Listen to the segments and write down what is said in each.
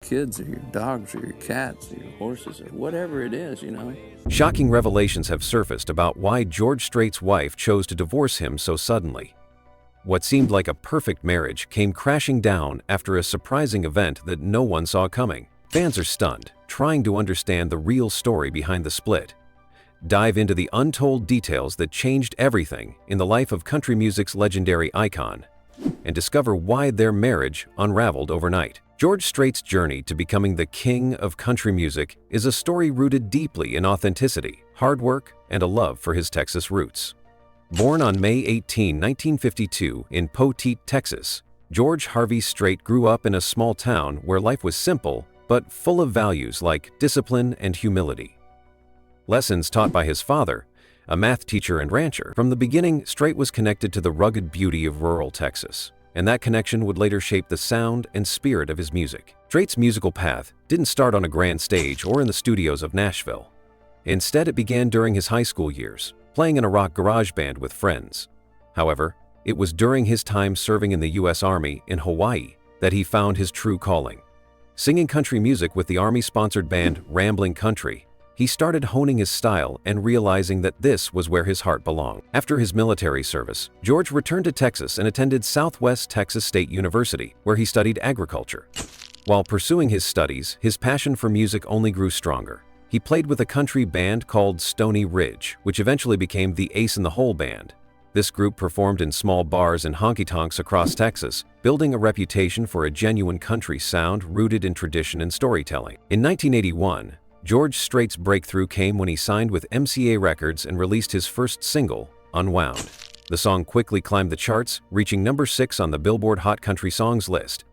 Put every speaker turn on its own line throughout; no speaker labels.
kids or your dogs or your cats or your horses or whatever it is, you know.
Shocking revelations have surfaced about why George Strait's wife chose to divorce him so suddenly. What seemed like a perfect marriage came crashing down after a surprising event that no one saw coming. Fans are stunned, trying to understand the real story behind the split. Dive into the untold details that changed everything in the life of country music's legendary icon, and discover why their marriage unraveled overnight. George Strait's journey to becoming the king of country music is a story rooted deeply in authenticity, hard work, and a love for his Texas roots. Born on May 18, 1952 in Poteet, Texas, George Harvey Strait grew up in a small town where life was simple but full of values like discipline and humility. Lessons taught by his father, a math teacher and rancher. From the beginning, Strait was connected to the rugged beauty of rural Texas, and that connection would later shape the sound and spirit of his music. Strait's musical path didn't start on a grand stage or in the studios of Nashville. Instead, it began during his high school years, playing in a rock garage band with friends. However, it was during his time serving in the U.S. Army in Hawaii that he found his true calling. Singing country music with the Army-sponsored band Ramblin' Country, he started honing his style and realizing that this was where his heart belonged. After his military service, George returned to Texas and attended Southwest Texas State University, where he studied agriculture. While pursuing his studies, his passion for music only grew stronger. He played with a country band called Stony Ridge, which eventually became the Ace in the Hole Band. This group performed in small bars and honky-tonks across Texas, building a reputation for a genuine country sound rooted in tradition and storytelling. In 1981, George Strait's breakthrough came when he signed with MCA Records and released his first single, Unwound. The song quickly climbed the charts, reaching number 6 on the Billboard Hot Country Songs list.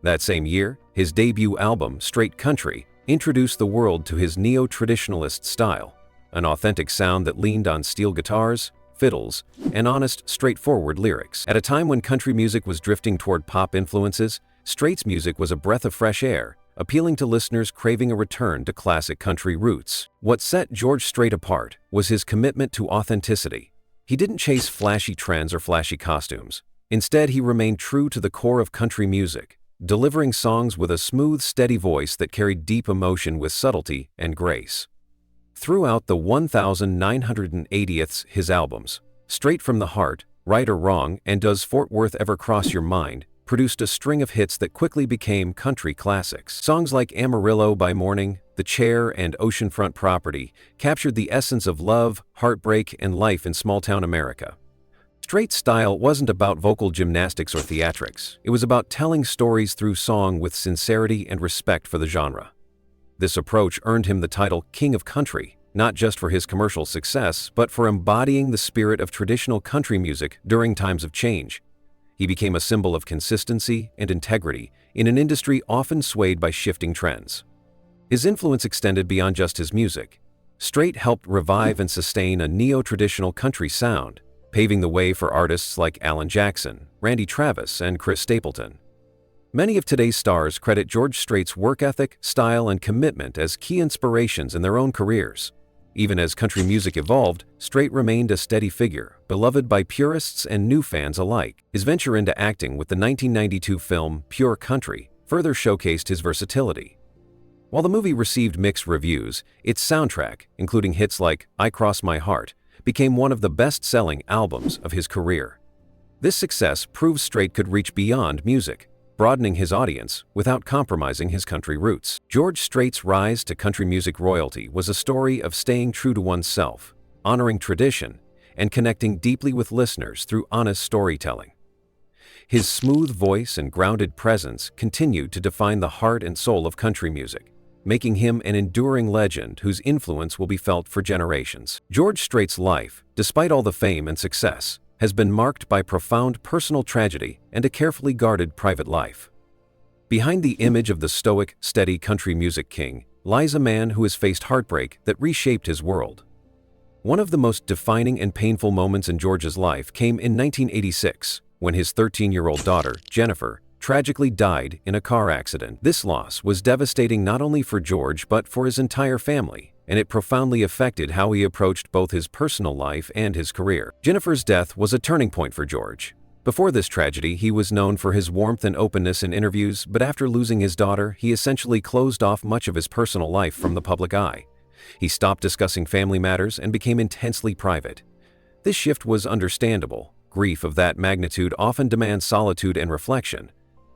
That same year, his debut album, Straight Country, introduced the world to his neo-traditionalist style, an authentic sound that leaned on steel guitars, fiddles, and honest, straightforward lyrics. At a time when country music was drifting toward pop influences, Strait's music was a breath of fresh air, appealing to listeners craving a return to classic country roots. What set George Strait apart was his commitment to authenticity. He didn't chase flashy trends or flashy costumes. Instead, he remained true to the core of country music, delivering songs with a smooth, steady voice that carried deep emotion with subtlety and grace. Throughout the 1980th his albums, Straight from the Heart, Right or Wrong, and Does Fort Worth Ever Cross Your Mind, produced a string of hits that quickly became country classics. Songs like Amarillo by Morning, The Chair, and Oceanfront Property captured the essence of love, heartbreak, and life in small-town America. Strait's style wasn't about vocal gymnastics or theatrics. It was about telling stories through song with sincerity and respect for the genre. This approach earned him the title King of Country, not just for his commercial success, but for embodying the spirit of traditional country music during times of change. He became a symbol of consistency and integrity in an industry often swayed by shifting trends. His influence extended beyond just his music. Strait helped revive and sustain a neo-traditional country sound, paving the way for artists like Alan Jackson, Randy Travis, and Chris Stapleton. Many of today's stars credit George Strait's work ethic, style, and commitment as key inspirations in their own careers. Even as country music evolved, Strait remained a steady figure, beloved by purists and new fans alike. His venture into acting with the 1992 film Pure Country further showcased his versatility. While the movie received mixed reviews, its soundtrack, including hits like I Cross My Heart, became one of the best-selling albums of his career. This success proved Strait could reach beyond music, broadening his audience without compromising his country roots. George Strait's rise to country music royalty was a story of staying true to oneself, honoring tradition, and connecting deeply with listeners through honest storytelling. His smooth voice and grounded presence continued to define the heart and soul of country music, making him an enduring legend whose influence will be felt for generations. George Strait's life, despite all the fame and success, has been marked by profound personal tragedy and a carefully guarded private life. Behind the image of the stoic, steady country music king lies a man who has faced heartbreak that reshaped his world. One of the most defining and painful moments in George's life came in 1986, when his 13-year-old daughter, Jennifer, tragically died in a car accident. This loss was devastating not only for George but for his entire family, and it profoundly affected how he approached both his personal life and his career. Jennifer's death was a turning point for George, Before this tragedy, he was known for his warmth and openness in interviews, but after losing his daughter, he essentially closed off much of his personal life from the public eye. He stopped discussing family matters and became intensely private. This shift was understandable. Grief of that magnitude often demands solitude and reflection,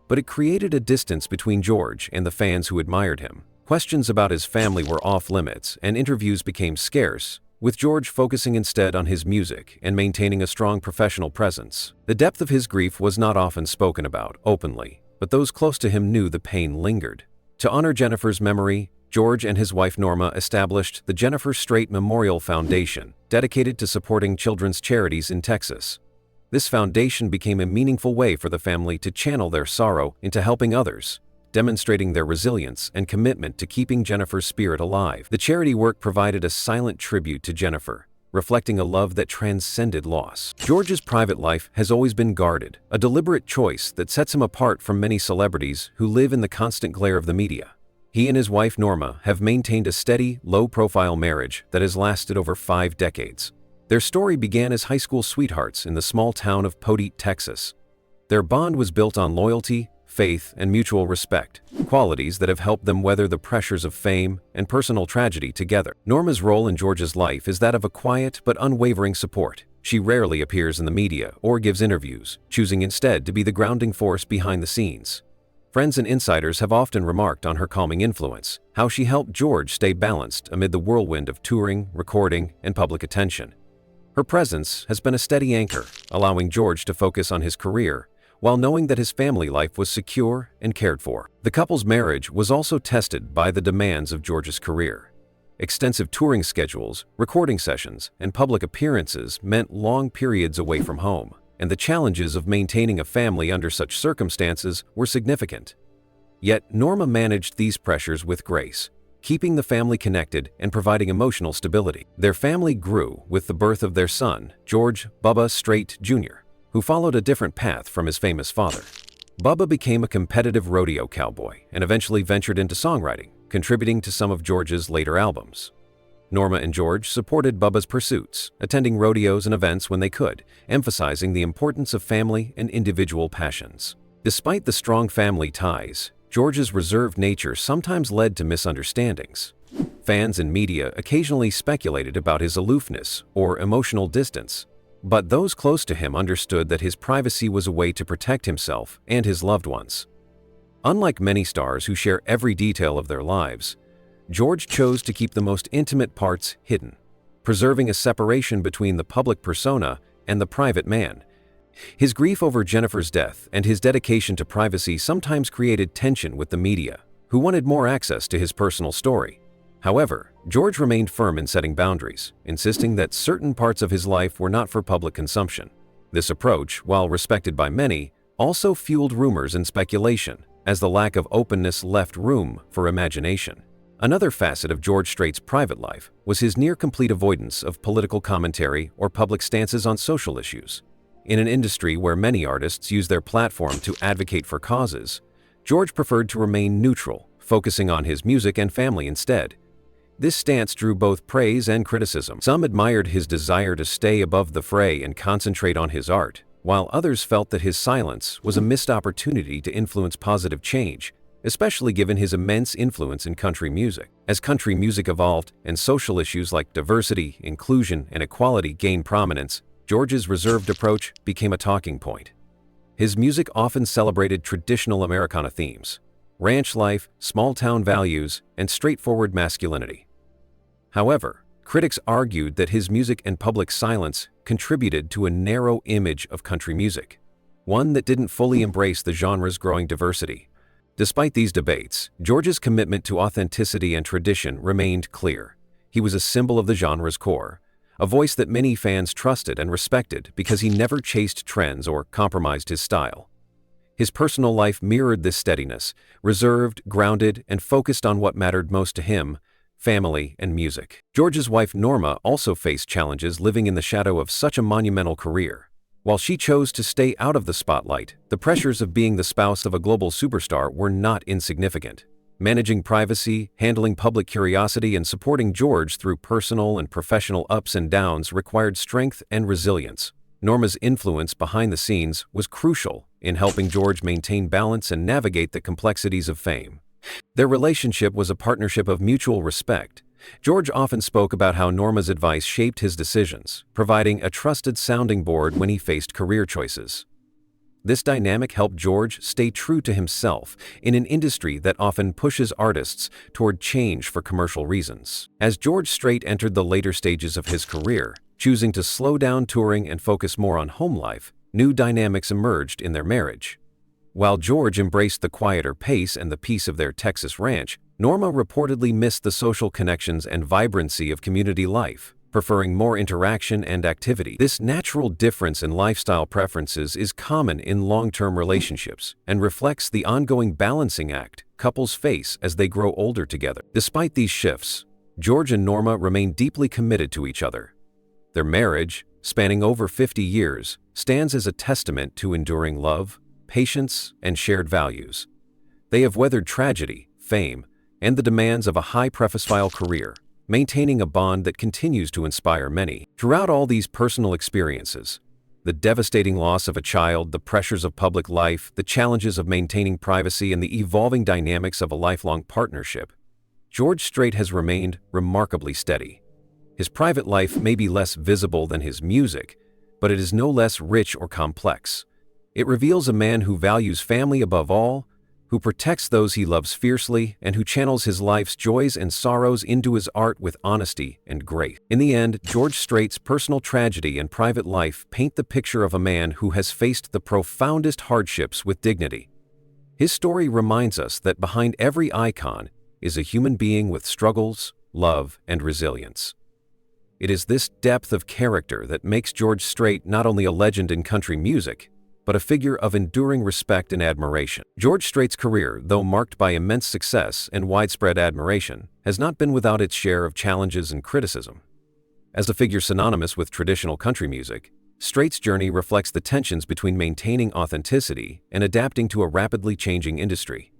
but it created a distance between George and the fans who admired him. Questions about his family were off limits, and interviews became scarce, with George focusing instead on his music and maintaining a strong professional presence. The depth of his grief was not often spoken about openly, but those close to him knew the pain lingered. To honor Jennifer's memory, George and his wife Norma established the George Strait Memorial Foundation, dedicated to supporting children's charities in Texas. This foundation became a meaningful way for the family to channel their sorrow into helping others, demonstrating their resilience and commitment to keeping Jennifer's spirit alive. The charity work provided a silent tribute to Jennifer, reflecting a love that transcended loss. George's private life has always been guarded, a deliberate choice that sets him apart from many celebrities who live in the constant glare of the media. He and his wife Norma have maintained a steady, low-profile marriage that has lasted over 5 decades. Their story began as high school sweethearts in the small town of Poteet, Texas. Their bond was built on loyalty, faith, and mutual respect, qualities that have helped them weather the pressures of fame and personal tragedy together. Norma's role in George's life is that of a quiet but unwavering support. She rarely appears in the media or gives interviews, choosing instead to be the grounding force behind the scenes. Friends and insiders have often remarked on her calming influence, how she helped George stay balanced amid the whirlwind of touring, recording, and public attention. Her presence has been a steady anchor, allowing George to focus on his career while knowing that his family life was secure and cared for. The couple's marriage was also tested by the demands of George's career. Extensive touring schedules, recording sessions, and public appearances meant long periods away from home, and the challenges of maintaining a family under such circumstances were significant. Yet Norma managed these pressures with grace, keeping the family connected and providing emotional stability. Their family grew with the birth of their son, George "Bubba" Strait Jr., who followed a different path from his famous father. Bubba became a competitive rodeo cowboy and eventually ventured into songwriting, contributing to some of George's later albums. Norma and George supported Bubba's pursuits, attending rodeos and events when they could, emphasizing the importance of family and individual passions. Despite the strong family ties, George's reserved nature sometimes led to misunderstandings. Fans and media occasionally speculated about his aloofness or emotional distance, but those close to him understood that his privacy was a way to protect himself and his loved ones. Unlike many stars who share every detail of their lives, George chose to keep the most intimate parts hidden, preserving a separation between the public persona and the private man. His grief over Jennifer's death and his dedication to privacy sometimes created tension with the media, who wanted more access to his personal story. However, George remained firm in setting boundaries, insisting that certain parts of his life were not for public consumption. This approach, while respected by many, also fueled rumors and speculation, as the lack of openness left room for imagination. Another facet of George Strait's private life was his near-complete avoidance of political commentary or public stances on social issues. In an industry where many artists use their platform to advocate for causes, George preferred to remain neutral, focusing on his music and family instead. This stance drew both praise and criticism. Some admired his desire to stay above the fray and concentrate on his art, while others felt that his silence was a missed opportunity to influence positive change, especially given his immense influence in country music. As country music evolved and social issues like diversity, inclusion, and equality gained prominence, George's reserved approach became a talking point. His music often celebrated traditional Americana themes: ranch life, small-town values, and straightforward masculinity. However, critics argued that his music and public silence contributed to a narrow image of country music, one that didn't fully embrace the genre's growing diversity. Despite these debates, George's commitment to authenticity and tradition remained clear. He was a symbol of the genre's core, a voice that many fans trusted and respected because he never chased trends or compromised his style. His personal life mirrored this steadiness, reserved, grounded, and focused on what mattered most to him: family and music. George's wife Norma also faced challenges living in the shadow of such a monumental career. While she chose to stay out of the spotlight, the pressures of being the spouse of a global superstar were not insignificant. Managing privacy, handling public curiosity, and supporting George through personal and professional ups and downs required strength and resilience. Norma's influence behind the scenes was crucial in helping George maintain balance and navigate the complexities of fame. Their relationship was a partnership of mutual respect. George often spoke about how Norma's advice shaped his decisions, providing a trusted sounding board when he faced career choices. This dynamic helped George stay true to himself in an industry that often pushes artists toward change for commercial reasons. As George Strait entered the later stages of his career, choosing to slow down touring and focus more on home life, new dynamics emerged in their marriage. While George embraced the quieter pace and the peace of their Texas ranch, Norma reportedly missed the social connections and vibrancy of community life, preferring more interaction and activity. This natural difference in lifestyle preferences is common in long-term relationships and reflects the ongoing balancing act couples face as they grow older together. Despite these shifts, George and Norma remain deeply committed to each other. Their marriage, spanning over 50 years, stands as a testament to enduring love, patience, and shared values. They have weathered tragedy, fame, and the demands of a high-profile career, maintaining a bond that continues to inspire many. Throughout all these personal experiences, the devastating loss of a child, the pressures of public life, the challenges of maintaining privacy, and the evolving dynamics of a lifelong partnership, George Strait has remained remarkably steady. His private life may be less visible than his music, but it is no less rich or complex. It reveals a man who values family above all, who protects those he loves fiercely, and who channels his life's joys and sorrows into his art with honesty and grace. In the end, George Strait's personal tragedy and private life paint the picture of a man who has faced the profoundest hardships with dignity. His story reminds us that behind every icon is a human being with struggles, love, and resilience. It is this depth of character that makes George Strait not only a legend in country music, but a figure of enduring respect and admiration. George Strait's career, though marked by immense success and widespread admiration, has not been without its share of challenges and criticism. As a figure synonymous with traditional country music, Strait's journey reflects the tensions between maintaining authenticity and adapting to a rapidly changing industry.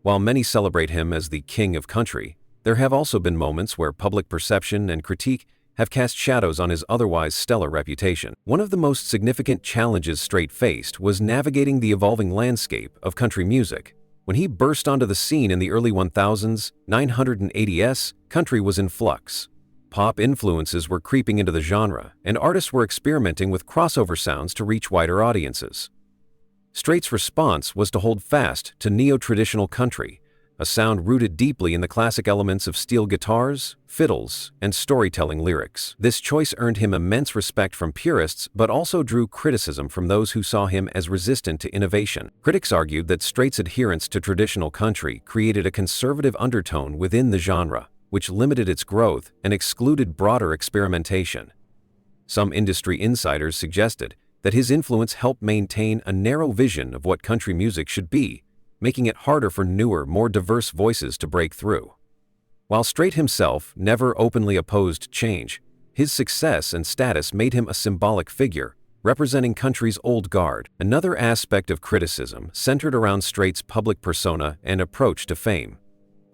While many celebrate him as the king of country, there have also been moments where public perception and critique have cast shadows on his otherwise stellar reputation. One of the most significant challenges Strait faced was navigating the evolving landscape of country music. When he burst onto the scene in the early 1980s, country was in flux. Pop influences were creeping into the genre, and artists were experimenting with crossover sounds to reach wider audiences. Strait's response was to hold fast to neo-traditional country, a sound rooted deeply in the classic elements of steel guitars, fiddles, and storytelling lyrics. This choice earned him immense respect from purists but also drew criticism from those who saw him as resistant to innovation. Critics argued that Strait's adherence to traditional country created a conservative undertone within the genre, which limited its growth and excluded broader experimentation. Some industry insiders suggested that his influence helped maintain a narrow vision of what country music should be, making it harder for newer, more diverse voices to break through. While Strait himself never openly opposed change, his success and status made him a symbolic figure, representing country's old guard. Another aspect of criticism centered around Strait's public persona and approach to fame.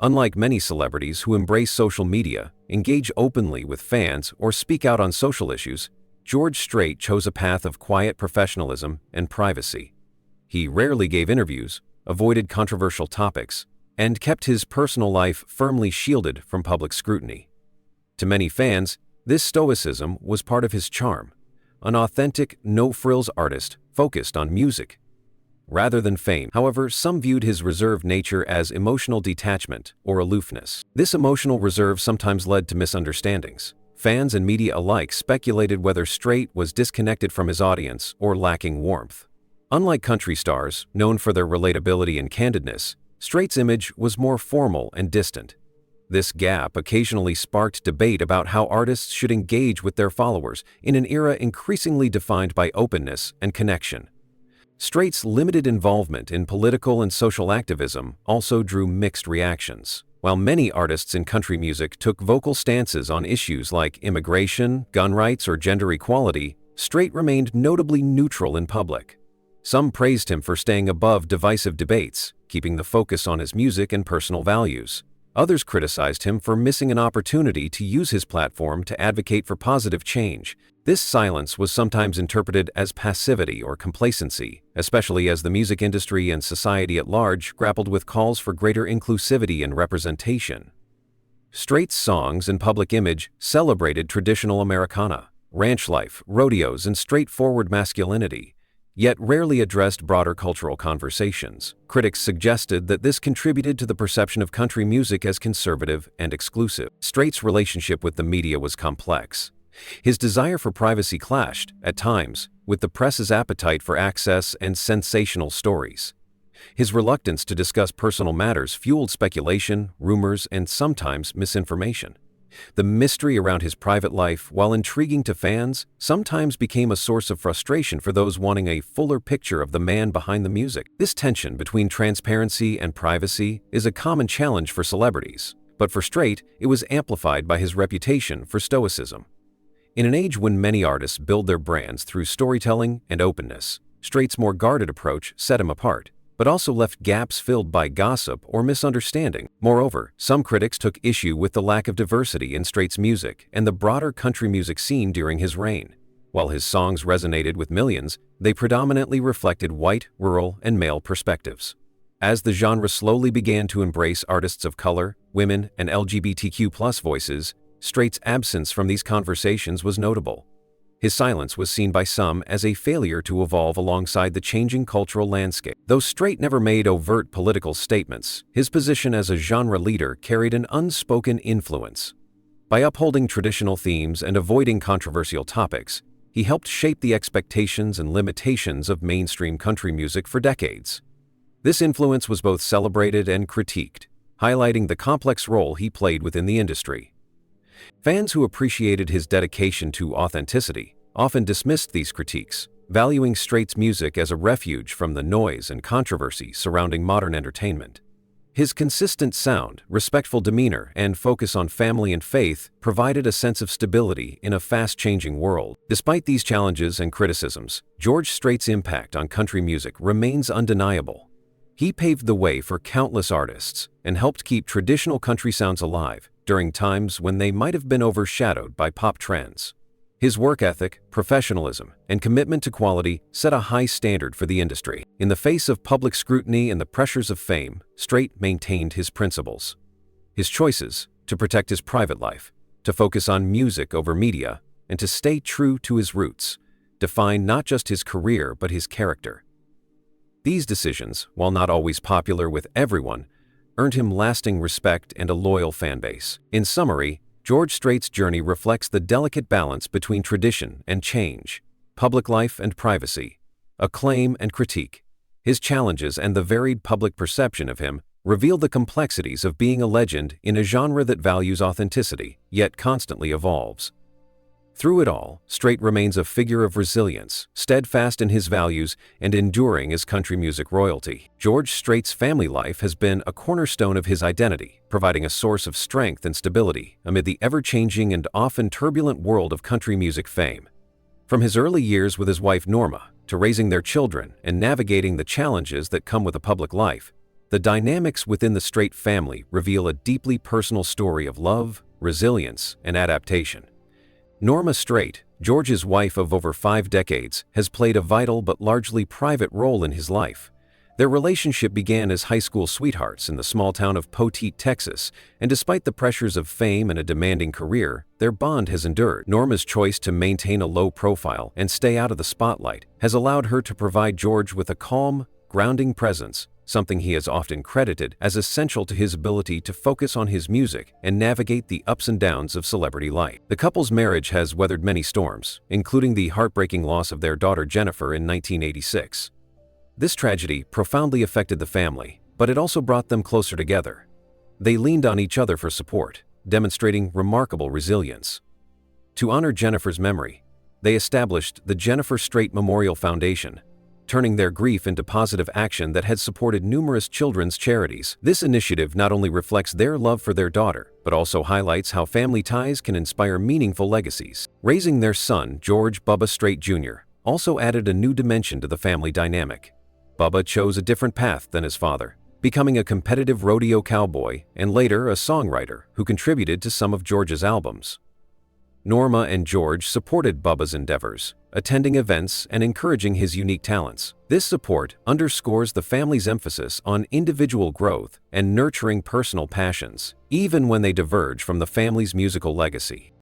Unlike many celebrities who embrace social media, engage openly with fans, or speak out on social issues, George Strait chose a path of quiet professionalism and privacy. He rarely gave interviews, avoided controversial topics, and kept his personal life firmly shielded from public scrutiny. To many fans, this stoicism was part of his charm, an authentic, no-frills artist focused on music rather than fame. However, some viewed his reserved nature as emotional detachment or aloofness. This emotional reserve sometimes led to misunderstandings. Fans and media alike speculated whether Strait was disconnected from his audience or lacking warmth. Unlike country stars, known for their relatability and candidness, Strait's image was more formal and distant. This gap occasionally sparked debate about how artists should engage with their followers in an era increasingly defined by openness and connection. Strait's limited involvement in political and social activism also drew mixed reactions. While many artists in country music took vocal stances on issues like immigration, gun rights, or gender equality, Strait remained notably neutral in public. Some praised him for staying above divisive debates, keeping the focus on his music and personal values. Others criticized him for missing an opportunity to use his platform to advocate for positive change. This silence was sometimes interpreted as passivity or complacency, especially as the music industry and society at large grappled with calls for greater inclusivity and representation. Strait's songs and public image celebrated traditional Americana, ranch life, rodeos, and straightforward masculinity, yet rarely addressed broader cultural conversations. Critics suggested that this contributed to the perception of country music as conservative and exclusive. Strait's relationship with the media was complex. His desire for privacy clashed, at times, with the press's appetite for access and sensational stories. His reluctance to discuss personal matters fueled speculation, rumors, and sometimes misinformation. The mystery around his private life, while intriguing to fans, sometimes became a source of frustration for those wanting a fuller picture of the man behind the music. This tension between transparency and privacy is a common challenge for celebrities, but for Strait, it was amplified by his reputation for stoicism. In an age when many artists build their brands through storytelling and openness, Strait's more guarded approach set him apart, but also left gaps filled by gossip or misunderstanding. Moreover, some critics took issue with the lack of diversity in Strait's music and the broader country music scene during his reign. While his songs resonated with millions, they predominantly reflected white, rural, and male perspectives. As the genre slowly began to embrace artists of color, women, and LGBTQ+ voices, Strait's absence from these conversations was notable. His silence was seen by some as a failure to evolve alongside the changing cultural landscape. Though Strait never made overt political statements, his position as a genre leader carried an unspoken influence. By upholding traditional themes and avoiding controversial topics, he helped shape the expectations and limitations of mainstream country music for decades. This influence was both celebrated and critiqued, highlighting the complex role he played within the industry. Fans who appreciated his dedication to authenticity often dismissed these critiques, valuing Strait's music as a refuge from the noise and controversy surrounding modern entertainment. His consistent sound, respectful demeanor, and focus on family and faith provided a sense of stability in a fast-changing world. Despite these challenges and criticisms, George Strait's impact on country music remains undeniable. He paved the way for countless artists and helped keep traditional country sounds alive during times when they might have been overshadowed by pop trends. His work ethic, professionalism, and commitment to quality set a high standard for the industry. In the face of public scrutiny and the pressures of fame, Strait maintained his principles. His choices, to protect his private life, to focus on music over media, and to stay true to his roots, define not just his career but his character. These decisions, while not always popular with everyone, earned him lasting respect and a loyal fanbase. In summary, George Strait's journey reflects the delicate balance between tradition and change, public life and privacy, acclaim and critique. His challenges and the varied public perception of him reveal the complexities of being a legend in a genre that values authenticity, yet constantly evolves. Through it all, Strait remains a figure of resilience, steadfast in his values and enduring as country music royalty. George Strait's family life has been a cornerstone of his identity, providing a source of strength and stability amid the ever-changing and often turbulent world of country music fame. From his early years with his wife Norma, to raising their children and navigating the challenges that come with a public life, the dynamics within the Strait family reveal a deeply personal story of love, resilience, and adaptation. Norma Strait, George's wife of over 5 decades, has played a vital but largely private role in his life. Their relationship began as high school sweethearts in the small town of Poteet, Texas, and despite the pressures of fame and a demanding career, their bond has endured. Norma's choice to maintain a low profile and stay out of the spotlight has allowed her to provide George with a calm, grounding presence, something he has often credited as essential to his ability to focus on his music and navigate the ups and downs of celebrity life. The couple's marriage has weathered many storms, including the heartbreaking loss of their daughter Jennifer in 1986. This tragedy profoundly affected the family, but it also brought them closer together. They leaned on each other for support, demonstrating remarkable resilience. To honor Jennifer's memory, they established the Jennifer Strait Memorial Foundation, turning their grief into positive action that has supported numerous children's charities. This initiative not only reflects their love for their daughter, but also highlights how family ties can inspire meaningful legacies. Raising their son, George "Bubba" Strait Jr., also added a new dimension to the family dynamic. Bubba chose a different path than his father, becoming a competitive rodeo cowboy and later a songwriter who contributed to some of George's albums. Norma and George supported Bubba's endeavors, attending events and encouraging his unique talents. This support underscores the family's emphasis on individual growth and nurturing personal passions, even when they diverge from the family's musical legacy.